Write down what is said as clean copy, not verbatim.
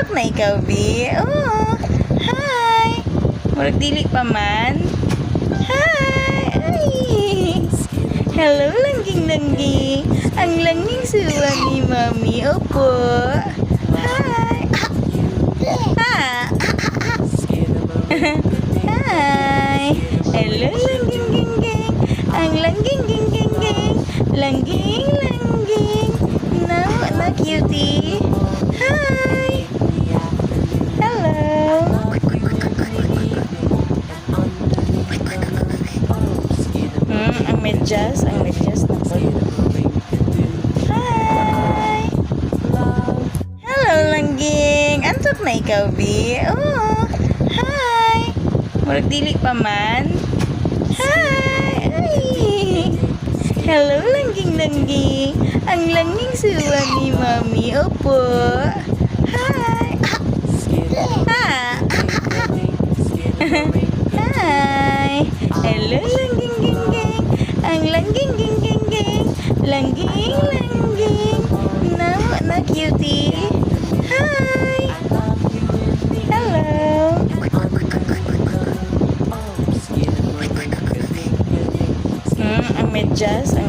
Antok na ikaw, Bi. Oh, hi. Murag dili pa man. Hi. Ay. Hello, langging-langging. Ang langing suwa ni Mami. Opo. Hi. Ah. Hi. Hello, langging-ging-ging. Ang langging-ging-ging-ging. Langging-langging. No, no, cutie. Hi. Hello. Ang medyas na po. Hi. Hello, langging. Antok na ikaw, Bi. Oh, hi. Murag dili pa man. Hi. Ay. Hello, langging-langging. Ang langing suwa ni Mami. Opo. Hi. Ah. Hi. Hello, langging-ging-ging. Ang langging-ging-ging-ging. Langging-langging. No, no, cutie. Hi. Hello. Ang medyas na